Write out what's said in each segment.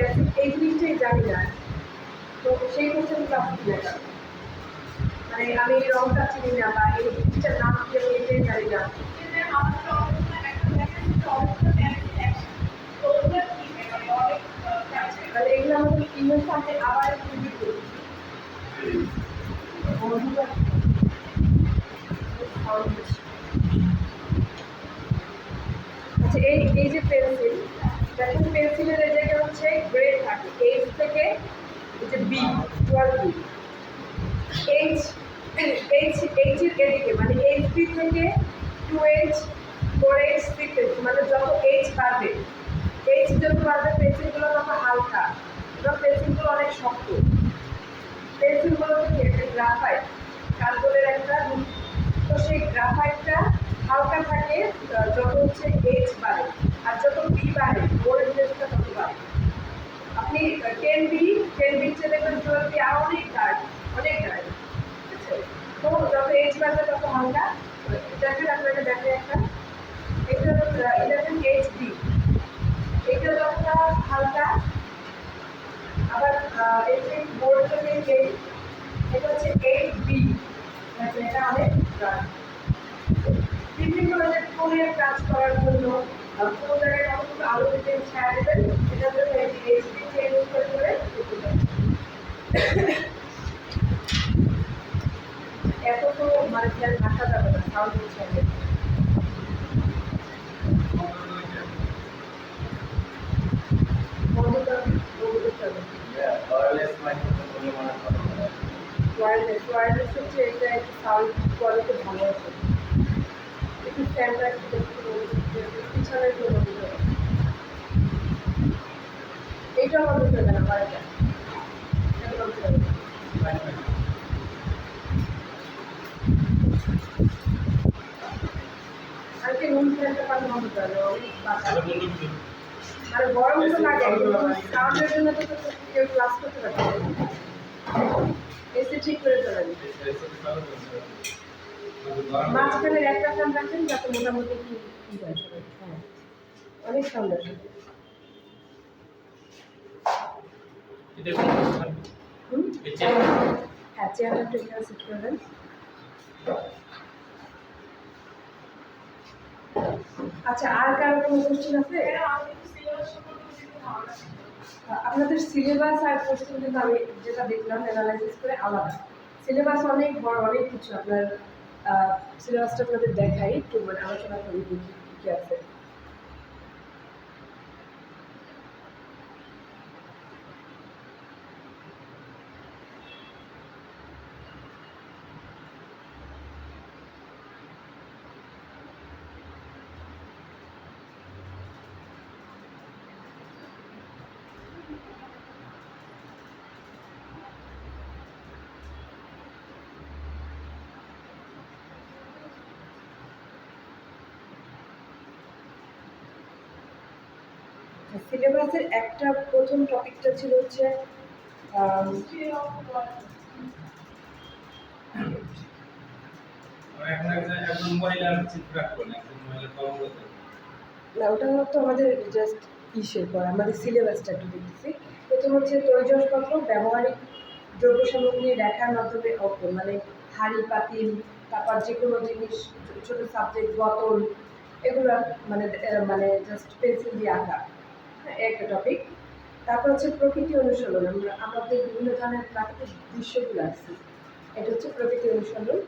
Basic এই জিনিসটাই জানি না, তো সেই কোশ্চেনগুলো আপনি লেখা মানে আমি এই রংটা চিনি না বা এই জিনিসটার নাম কি আমি এটাই জানি না, তাহলে এগুলো আমাদের ইমেল সাথে আবার খুবই করি। আচ্ছা এই যে পেন্সিল, দেখেন পেন্সিলের এই জায়গায় হচ্ছে গ্রেড থাকে এইচ থেকে এই যে বি টুয়ার বি, এইচ এইচ এইচ এর এদিকে মানে এইচ বি থেকে 2H 4H 6H মানে যত এইচ বাড়বে, এইচ যত বাড়বে পেন্সিলগুলো তত হালকা এবং পেন্সিলগুলো অনেক শক্ত। পেন্সিলগুলো কি একটা গ্রাফাইট কার্বনের একটা, তো সেই গ্রাফাইটটা হালকা থাকে যত হচ্ছে এইচ বাড়ে, আর যত বি বাড়ে ওর ইন্টারেস্টটা তত বাড়ে। আপনি 10B চেয়ে দেখবেন 12B আর অনেক ডার্ক, অনেক ডার্ক, ঠিক আছে? তো যত এইচ বাড়বে তত হালকা। দেখেন আপনাকে দেখে একটা, এটা 11HB, এটা যতটা হালকা, আবার এই যে বোর্ডটা থেকে এটা হচ্ছে 8B, এটা অনেক ডার্ক। বিভিন্ন ধরনের ফোনের কাজ করার জন্য কোন জায়গায় কতটুকু আলো দিতে ছায়া দেবেন সেটার জন্য এইচডি চেঞ্জ করে করে করতে পারেন। এত তো মানে রাখা যাবে না, সাউন্ড হচ্ছে ওয়্যারলেস হচ্ছে এটা একটু সাউন্ড কোয়ালিটি ভালো আছে, একটু স্ট্যান্ডার্ড পিছনের জন্য এইটা আমার বুঝতে হবে না বাড়িটা আজকে রুম ফ্যানটা পানি বন্ধ করে দেবো আর গরম তো লাগে সাউন্ডের জন্য তো কেউ ক্লাস করতে পারবে এসে ঠিক করে চলেন। মাঝখানের একটা ফ্যান রাখেন যাতে মোটামুটি কি হয় সবাই, হ্যাঁ অনেক সাউন্ড আসে। হ্যাঁ চেয়ারটা একটু এখানে সেট করবেন। আচ্ছা আর কারো কোনো কোশ্চেন আছে? আপনাদের সিলেবাস আর কোশ্চেন কিন্তু আমি যেটা দেখলাম অ্যানালাইসিস করে আলাদা, সিলেবাস অনেক বড়, অনেক কিছু। আপনার সিলেবাসটা আপনাদের দেখাই একটু মানে আলোচনা করি দেখি কী আছে। সিলেবাসের একটা প্রথম টপিকটা ছিল হচ্ছে না ওটা তো আমাদের জাস্ট ইসের পর আমাদের সিলেবাসটা একটু দেখতেছি। প্রথম হচ্ছে তৈজসপত্র ব্যবহারিক দ্রব্য সামগ্রী লেখার মাধ্যমে অঙ্কন মানে হাঁড়ি পাতিল, তারপর যে কোনো জিনিস ছোটো সাবজেক্ট বোতল এগুলো মানে মানে জাস্ট পেন্সিল দিয়ে আঁকা, একটা টপিক। তারপর হচ্ছে প্রকৃতি অনুসরণ, আমরা আমাদের বিভিন্ন ধরনের প্রাকৃতিক দৃশ্যগুলো আছে, এটা হচ্ছে প্রকৃতি অনুসরণ।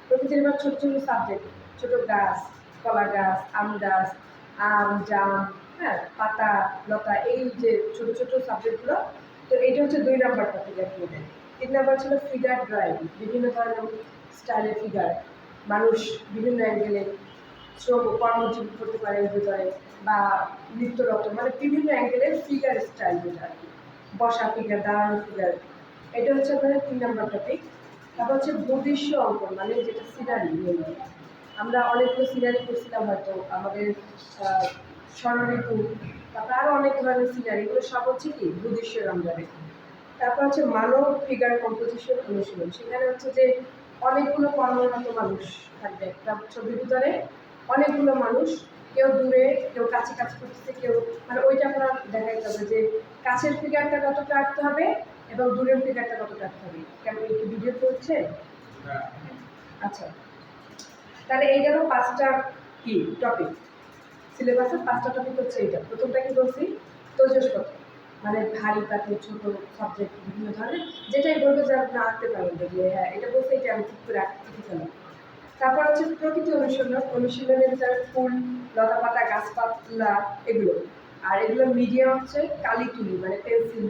প্রকৃতির এবার ছোটো ছোটো সাবজেক্ট, ছোটো গাছ, কলা গাছ, আম গাছ, আম জাম, হ্যাঁ পাতা লতা, এই যে ছোটো ছোটো সাবজেক্টগুলো। তো এইটা হচ্ছে 2 নাম্বার টপিক আপনাদের। 3 নাম্বার ছিল ফিগার ড্রয়িং, বিভিন্ন ধরনের স্টাইলের ফিগার, মানুষ বিভিন্ন অ্যাঙ্গেলে শ্রম কর্মজীবী করতে পারে ভিতরে বা নৃত্যরত মানে বিভিন্ন অ্যাঙ্গেলের ফিগার স্টাইল, যেটা আর কি বসা ফিগার, দাঁড়ানো ফিগার, এটা হচ্ছে আপনাদের 3 নাম্বার টপিক। তারপর হচ্ছে ভূদৃশ্য অঙ্কন মানে যেটা সিনারি, আমরা অনেকগুলো সিনারি করছিলাম হয়তো আমাদের স্বর্ণঋতু, তারপর আরও অনেক ধরনের সিনারি, এগুলো সব হচ্ছে কি ভূদৃশ্যের আন্ডারে। তারপর হচ্ছে মানব ফিগার কম্পোজিশন অনুশীলন, সেখানে হচ্ছে যে অনেকগুলো কর্মরত মানুষ থাকবে, একটা ছবির ভিতরে অনেকগুলো মানুষ কেউ দূরে, কেউ কাছে কাছে করতেছে, কেউ মানে ওইটা আমরা দেখাইতে হবে যে কাছের ফিগারটা কতটা আঁকতে হবে এবং দূরের ফিগারটা কতটা আঁকতে হবে। কেমন একটু ভিডিও করছে? আচ্ছা, তাহলে এই গেল 5টা কি টপিক। সিলেবাসের 5টা টপিক হচ্ছে এইটা। প্রথমটা কি বলছি? তৈজসপত্র, মানে ভারী পাতলা ছোট সাবজেক্ট বিভিন্ন ধরনের, যেটাই বলবে যে আপনি আঁকতে পারেন, দেখলে হ্যাঁ এটা বলছে এটা আমি ঠিক করে আঁকতে ফেলাম। তারপর হচ্ছে প্রকৃতি অনুশীলন, অনুশীলনের ভিতরে ফুল, লতাপাতা, গাছপালা এগুলো। আর এগুলো মিডিয়াম হচ্ছে কালি তুলি, মানে পেন্সিল,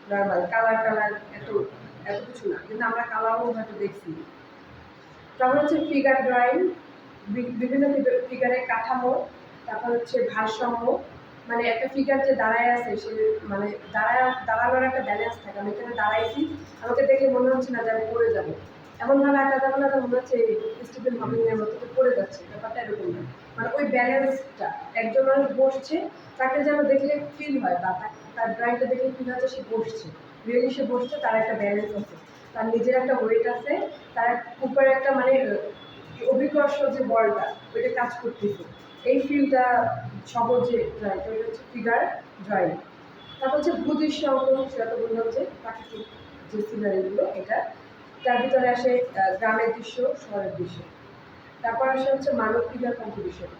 নর্মাল কালার টালার এত এত কিছু না, কিন্তু আমরা কালারও হয়তো দেখছি। তারপর হচ্ছে ফিগার ড্রয়িং, বিভিন্ন ফিগারের কাঠামো। তারপর হচ্ছে ভারসাম্য, মানে একটা ফিগার যে দাঁড়ায় আছে সে মানে দাঁড়ানোর একটা ব্যালেন্স থাকে। আমি এখানে দাঁড়াইছি, আমাকে দেখে মনে হচ্ছে না যে আমি পড়ে যাবো, এমনভাবে আঁকা যাবে না মনে হচ্ছে স্টিফেন হকিং এর মতো পড়ে যাচ্ছে, ব্যাপারটা এরকম না। মানে ওই ব্যালেন্সটা, একজন মানুষ বসছে তাকে যেন দেখলে ফিল হয়, বা তার ড্রয়িংটা দেখলে ফিল হয় যে সে বসছে, রিয়েলি সে বসছে, তার একটা ব্যালেন্স আছে, তার নিজের একটা ওয়েট আছে, তার উপরে একটা মানে অভিকর্ষ যে বলটা ওইটা কাজ করতেছে, এই ফিলটা সহজে ড্রয়িং, ওইটা হচ্ছে ফিগার ড্রয়িং। তারপর হচ্ছে ভূদৃশ্য অঙ্কন, সেটা বললাম যে প্রাকৃতিক যে সিনারিগুলো, এটা তার ভিতরে আসে গ্রামের দৃশ্য, শহরের দৃশ্য। তারপর আসে হচ্ছে মানব ফিগার কম্পিটিশন,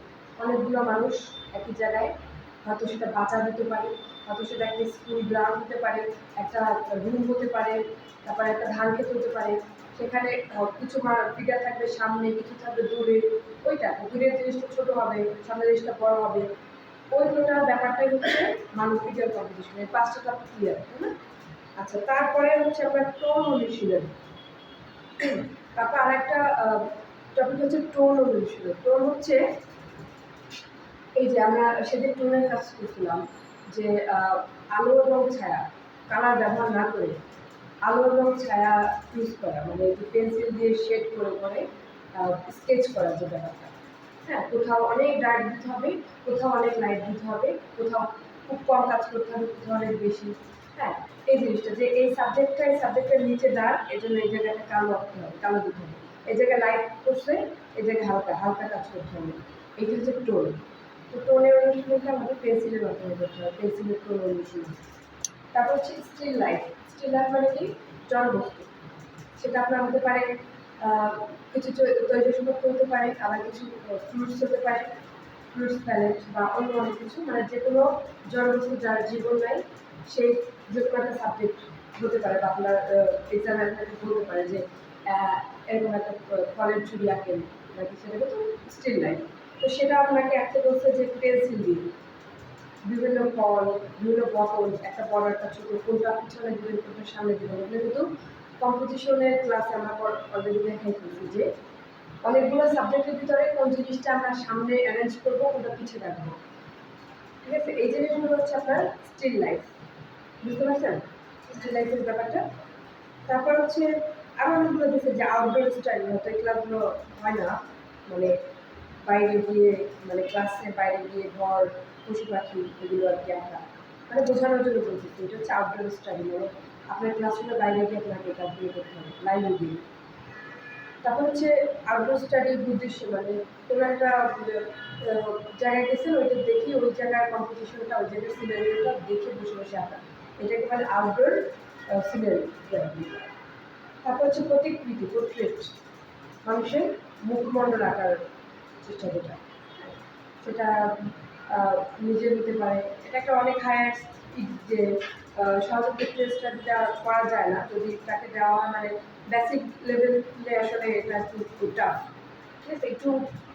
অনেকগুলো মানুষ একই জায়গায়, হয়তো সেটা বাজার হতে পারে, হয়তো সেটা একটা স্কুল গ্রাউন্ড হতে পারে, একটা রুম হতে পারে, তারপরে একটা ধান ক্ষেত হতে পারে। সেখানে কিছু ফিগার থাকবে সামনে, কিছু থাকবে দূরে, ওইটা দূরের জিনিসটা ছোট হবে, সামনের জিনিসটা বড় হবে, ওই টোটাল ব্যাপারটাই হচ্ছে মানব ফিগার কম্পিটিশন। এই 5টা টপিক ক্লিয়ার, তাই না? আচ্ছা, তারপরে হচ্ছে আপনার টোন অনুশীলন। তারপর আরেকটা টপিক হচ্ছে টোন অনুশীলন। টোন হচ্ছে এই যে আমরা সেদিন টোনের কাজ করছিলাম, যে আলো এবং ছায়া, কালার ব্যবহার না করে আলো এবং ছায়া ইউজ করা, মানে পেন্সিল দিয়ে শেড করে করে স্কেচ করা যে ব্যাপারটা। হ্যাঁ, কোথাও অনেক ডার্ক দিতে হবে, কোথাও অনেক লাইট দিতে হবে, কোথাও খুব কম কাজ করতে হবে, কোথাও অনেক বেশি। হ্যাঁ, এই জিনিসটা যে এই সাবজেক্টের নিচে ডার্ক, এই জন্য এই জায়গাটা কালো রাখতে হবে, কালো দিতে হবে, এই জায়গায় লাইট করছে, এই জায়গায় হালকা হালকা কাজ করতে হবে। এইটা হচ্ছে টোন। তো টোনের অনুশীলনটা আমাদের পেন্সিলের মাধ্যমে করতে হবে, পেন্সিলের টোন অনুশীলন। তারপর হচ্ছে স্টিল লাইফ। স্টিল লাইফ মানে কি? জড় বস্তু। সেটা আপনার হতে পারে কিছু তৈজসপত্র হতে পারে, আবার কিছু ফ্রুটস হতে পারে, ফ্রুটস প্যালেট বা অন্য অনেক কিছু, মানে যে কোনো জড়বস্তু যার জীবন নাই, সেই যে কোনো একটা সাবজেক্ট হতে পারে, বা আপনার এক্সামে আপনাকে বলতে পারে যে এরকম একটা ফলের ছবি আঁকেন, নাকি সেটা কিন্তু স্টিল লাইফ। তো সেটা আপনাকে একটা বলছে যে পেন্সিল দিয়ে বিভিন্ন ফল, বিভিন্ন বোতল, একটা বড় একটা ছোট, কোনটা পিছনে দিবেন, কোনটা সামনে দিবেন, এগুলো কিন্তু কম্পিটিশনের ক্লাসে আমরা অলরেডি দেখাই ফেলছি যে অনেকগুলো সাবজেক্টের ভিতরে কোন জিনিসটা আমরা সামনে অ্যারেঞ্জ করবো, কোনটা পিছিয়ে রাখবো। ঠিক আছে, এই জিনিসগুলো হচ্ছে আপনার স্টিল লাইফ। বুঝতে পারছেন স্টিল লাইফের ব্যাপারটা? তারপর হচ্ছে আরো অনেকগুলো দিচ্ছে যে আউটডোর স্টাইল, হয়তো এই ক্লাসগুলো হয় না, মানে বাইরে গিয়ে, মানে ক্লাসের বাইরে গিয়ে ঘর, পশু পাখি, এগুলো আর কি আঁকা, মানে বোঝানোর জন্য বলতেছি। এটা হচ্ছে আউটডোর স্টাডি, মানে আপনার ক্লাসরুমের বাইরে গিয়ে আপনাকে কাজগুলো করতে হবে, লাইনে গিয়ে। তারপর হচ্ছে আউটডোর স্টাডি উদ্দেশ্য, মানে কোনো একটা জায়গায় গেছেন, ওইটা দেখি ওই জায়গার কম্পিটিশনটা, ওই জায়গার সিনারিটা দেখে বসে বসে আঁকা, এটাকে বলে আউটডোর সিনারি। তারপর হচ্ছে প্রতিকৃতি, পোর্ট্রেট, মানুষের মুখমণ্ডল আঁকার চেষ্টা, যেটা সেটা নিজের হতে পারে। এটা একটা অনেক হায়ার যে সহজে পোর্ট্রেট স্টাডিটা করা যায় না, যদি তাকে দেওয়া হয়, মানে বেসিক লেভেলে আসলে এটা একটু টাফ। ঠিক আছে, একটু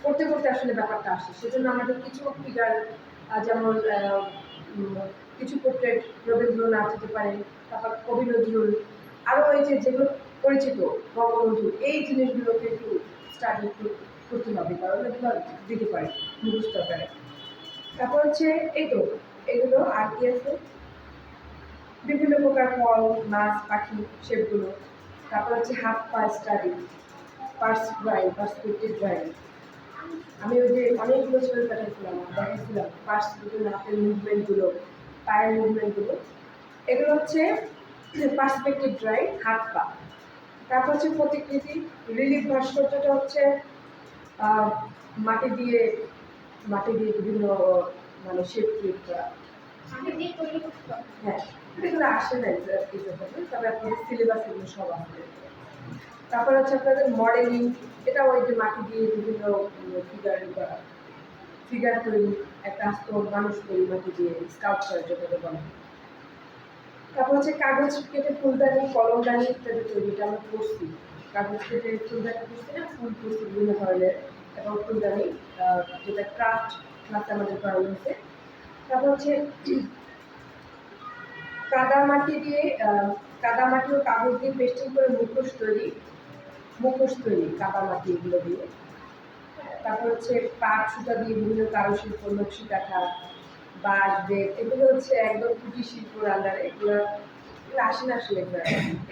করতে করতে আসলে ব্যাপারটা আসে। সেজন্য আমাদের কিছু ফিগার, যেমন কিছু পোর্ট্রেট রবীন্দ্রনাথ হতে পারে, তারপর কবি নজরুল, আরও এই যে যেগুলো পরিচিত, বঙ্গবন্ধু, এই জিনিসগুলোকে একটু স্টাডি করতে হবে, কারণ এগুলো দিতে পারে মুখস্থ আকারে। তারপর হচ্ছে এই তো এগুলো আর কি আছে, বিভিন্ন প্রকার ফল, মাছ, পাখি, সেগুলো। তারপর হচ্ছে হাত পা স্টাডি, পার্সপেক্টিভ ড্রয়িং। আমি ওই যে অনেকগুলো ছবি পাঠাইছিলাম, দেখাইছিলাম বিভিন্ন হাতের মুভমেন্টগুলো, পায়ের মুভমেন্টগুলো, এগুলো হচ্ছে পার্সপেক্টিভ ড্রয়িং, হাত পা। তারপর হচ্ছে প্রতিকৃতি, রিলিফ ভাস্কর্যটা হচ্ছে মাটি দিয়ে মাটি দিয়ে বিভিন্ন মানে শেপ ক্রিয়েট করা। হ্যাঁ, এগুলো আসে না তবে আপনাদের সিলেবাস এগুলো সব আছে। তারপর হচ্ছে আপনাদের মডেলিং, এটা ওই যে মাটি দিয়ে বিভিন্ন ফিগার করা, ফিগার তৈরি, একটা আস্ত মানুষ তৈরি মাটি দিয়ে স্কাল্পচার যেটাকে বলে। তারপর হচ্ছে কাগজ কেটে ফুলদানি, কলমদানি ইত্যাদি তৈরি, এটা আমরা করছি। কাগজ কেটে ফুলদানি করছি না, ফুল করছি বিভিন্ন ধরনের, এবং ফুলদানি যেটা ক্রাফট ক্লাসে আমাদের করা হয়েছে। তারপর হচ্ছে কাদামাটি দিয়ে কাদামাটি ও কাগজ দিয়ে পেস্টিং করে মুখোশ তৈরি কাদামাটি এগুলো দিয়ে। তারপর হচ্ছে পাট সুতা দিয়ে বিভিন্ন কারুশিল্প, নকশি কাঁথা, বাঁশ বেত, এগুলো হচ্ছে একদম কুটির শিল্পর আন্ডারে। এগুলো আসে না আসলে।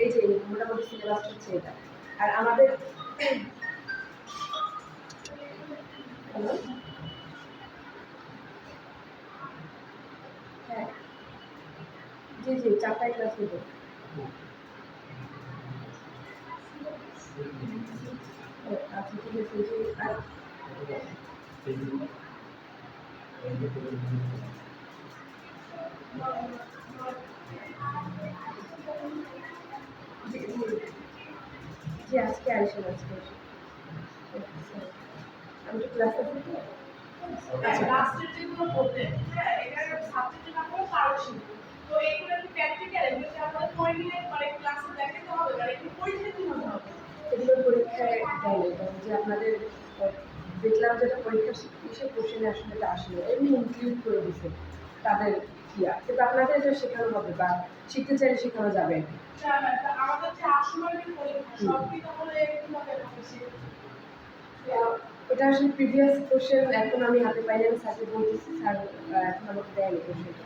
এই যে মোটামুটি সিলেবাস হচ্ছে এটা। আর আমাদের হ্যাঁ, জি জি, 4টায় ক্লাস হতো। আচ্ছা, ঠিক আছে। জি, আজকে আসেন, আজকে আমি তো ক্লাসে থাকি। লাস্টের যেগুলো বললেন, হ্যাঁ, এটার সাবজেক্টের নাম হলো কারুশিল্প। তো এগুলো কি প্র্যাকটিক্যাল, এগুলো আমাদের করে নিলে মানে ক্লাসে দেখাতে হবে, মানে একটু পরীক্ষা কিভাবে হবে? এগুলো পরীক্ষায় দেয়নি, কারণ যে আপনাদের দেখলাম যেটা পরীক্ষার কিসের কোশ্চেনে আসলে এটা আসলে এমনি ইনক্লুড করে দিছে তাদের ইয়া, কিন্তু আপনাদের এটা শেখানো হবে বা শিখতে চাইলে শেখানো যাবে। আমাদের যে আসমানের পরীক্ষা সব কি তাহলে কিভাবে হবে? এটা আসলে প্রিভিয়াস কোশ্চেন এখন আমি হাতে পাইনি, আমি স্যারকে বলতেছি, স্যার এখন আমাকে দেয়নি কোশ্চেনটা।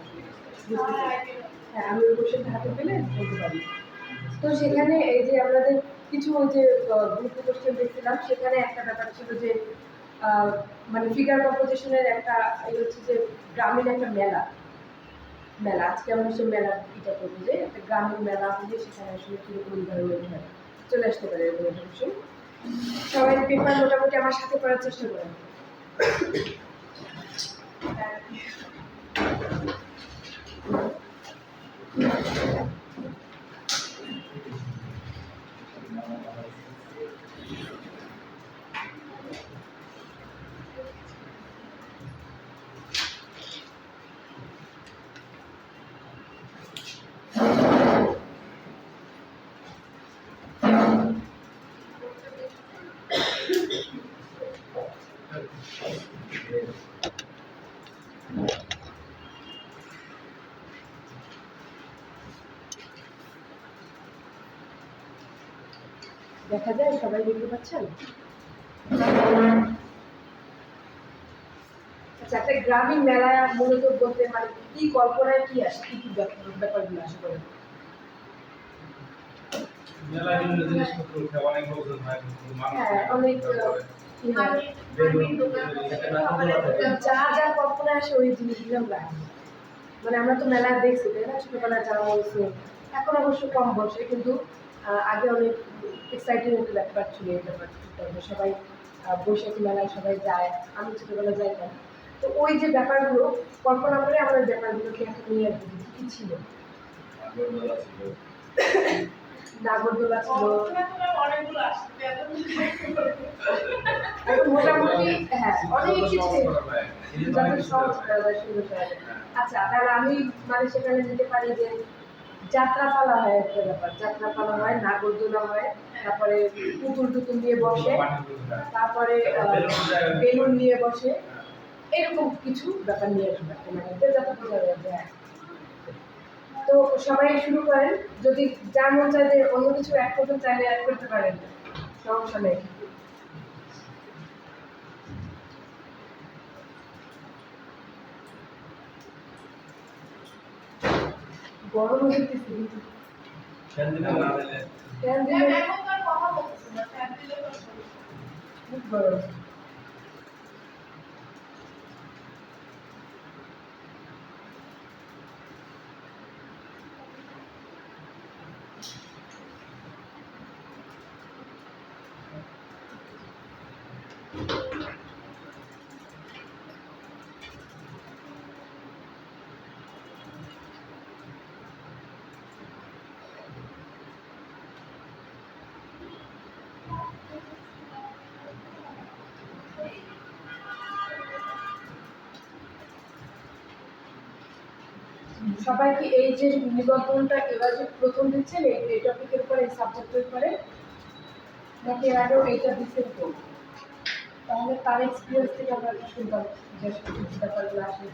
হ্যাঁ, আমি ওই কোশ্চেনটা হাতে পেলে বলতে পারি। তো সেখানে এই যে আমাদের কিছু ওই যে গ্রুপ কোশ্চেন দেখছিলাম, সেখানে একটা ব্যাপার ছিল যে মানে ফিগার কম্পোজিশনের একটা হচ্ছে যে গ্রামীণ একটা মেলা মেলা আজকে আমরা সেই মেলা এটা করবো যে একটা গ্রামীণ মেলা হলে সেখানে আসলে কিরকম এনভায়রনমেন্ট হয়, চলে আসতে পারে এরকম একটা বিষয়। সবাই পেপার মোটামুটি আমার সাথে করার চেষ্টা করেন। দেখা যায় সবাই দেখতে পাচ্ছেন। আচ্ছা, একটা গ্রামীণ মেলা মূলত বলতে মানে কি কল্পনায় কি আসে, কি কি ব্যাপারগুলো আসে বলেন? হ্যাঁ, অনেক যা যা কল্পনা আসে ওই জিনিসগুলো আমরা আসি। মানে আমরা তো মেলা দেখছি তাই না, ছোটবেলায় যাওয়া হয়েছে, এখন অবশ্য কম বসে, কিন্তু আগে অনেক এক্সাইটিং একটা ব্যাপার ছিল এই ব্যাপারটা, সবাই বৈশাখী মেলায় সবাই যায়, আমি ছোটবেলায় যাইতাম। তো ওই যে ব্যাপারগুলো কল্পনা করে আমাদের ব্যাপারগুলোকে এখন নিয়ে আসবো কি ছিল। নাগরদোলা ছিল, মোটামুটি হ্যাঁ অনেক কিছু। আচ্ছা, তাহলে আমি মানে সেখানে যেতে পারি যে যাত্রাপালা হয়, একটা ব্যাপার যাত্রাপালা হয়, নাগরদোলা হয়, তারপরে পুতুল টুতুল নিয়ে বসে, তারপরে বেলুন নিয়ে বসে, এরকম কিছু ব্যাপার নিয়ে আসবে মানে যাতে বোঝা যায় যে তো সবাই শুরু করেন, যদি যার মন চায় যে অন্য কিছু অ্যাড করতে চাইলে অ্যাড করতে পারেন, সমস্যা নেই। গরম হয়ে গেছে খুব গরম। সবাইকে এই যে নিবন্ধনটা এবার যে প্রথম দিচ্ছেন এই টপিকের উপরে এই সাবজেক্টের উপরে নাকি এর আগেও এইটা দিচ্ছেন তো তাহলে তার এক্সপিরিয়েন্স থেকে আমরা একটু শুনতাম যে ব্যাপারগুলো আসলে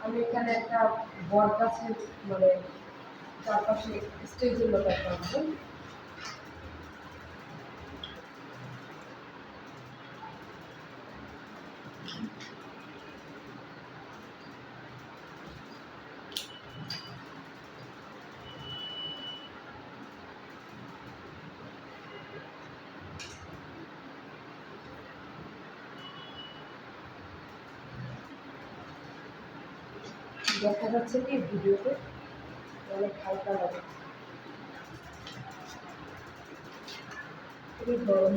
আমি এখানে একটা বট গাছের মানে চারপাশে স্টেজের মতো একটা আছে দেখা যাচ্ছে কি ভিডিওতে অনেক হালকা লাগে খুবই গরম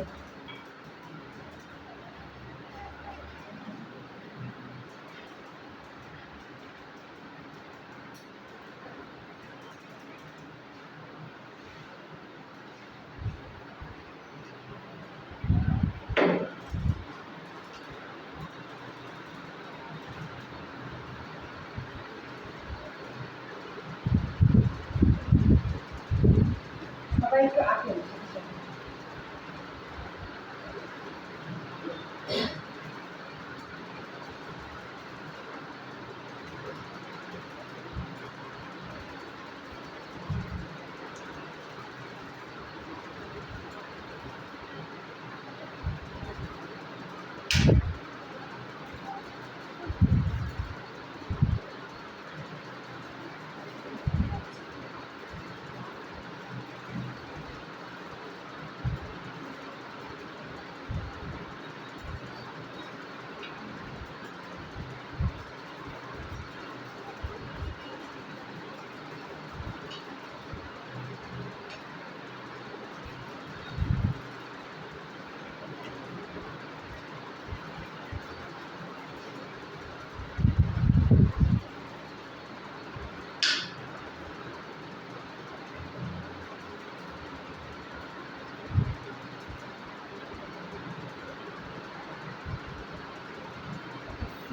সবাই একটু আঁকেন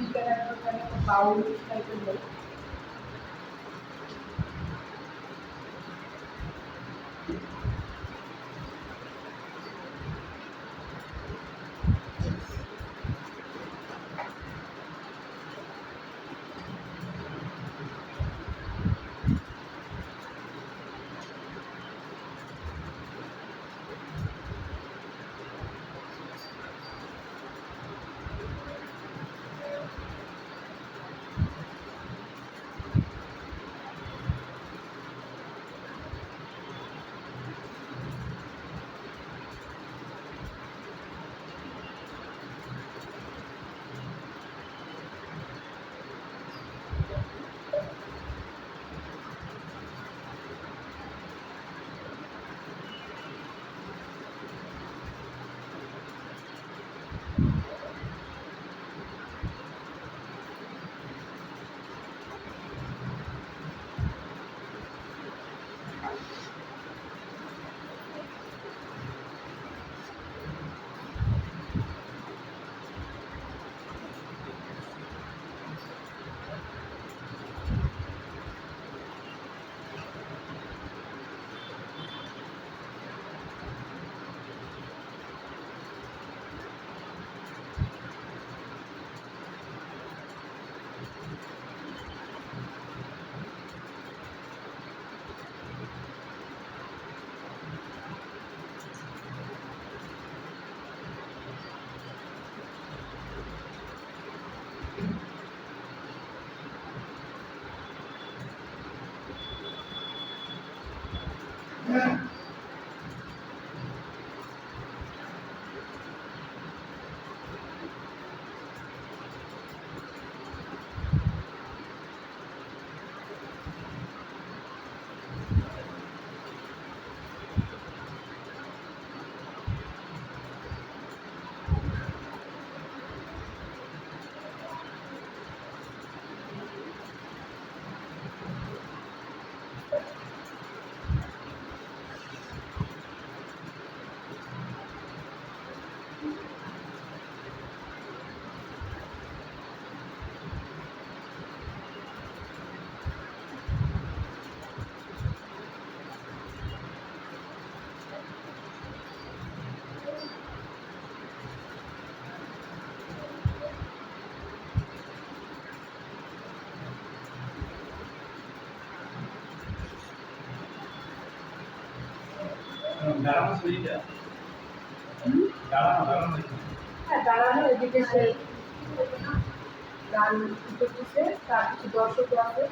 স্পিকার একটা বাউল টাইপের লোক হুম? হ্যাঁ, দাঁড়ানো এদিকে সে গান করতেছে, তার কিছু দর্শকও আছে।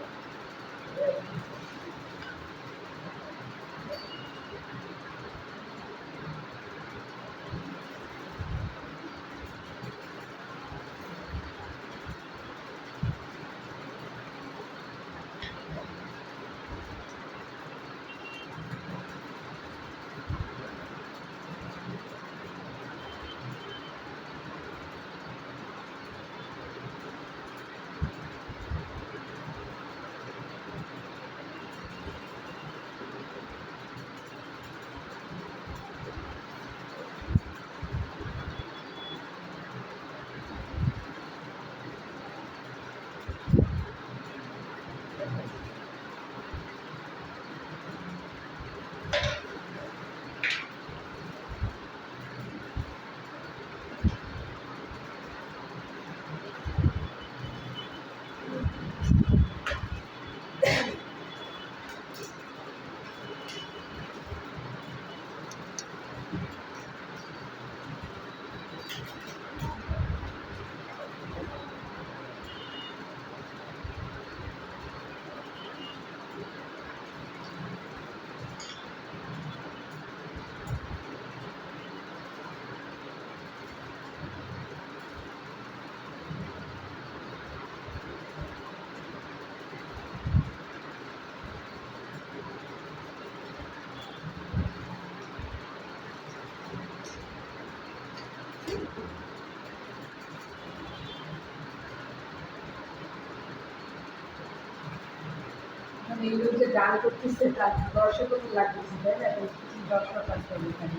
মানে এই লোক যে গান করতেছে তার দর্শকও তো লাগতেছে, তাই না? তো কিছু দর্শক আছে এখানে।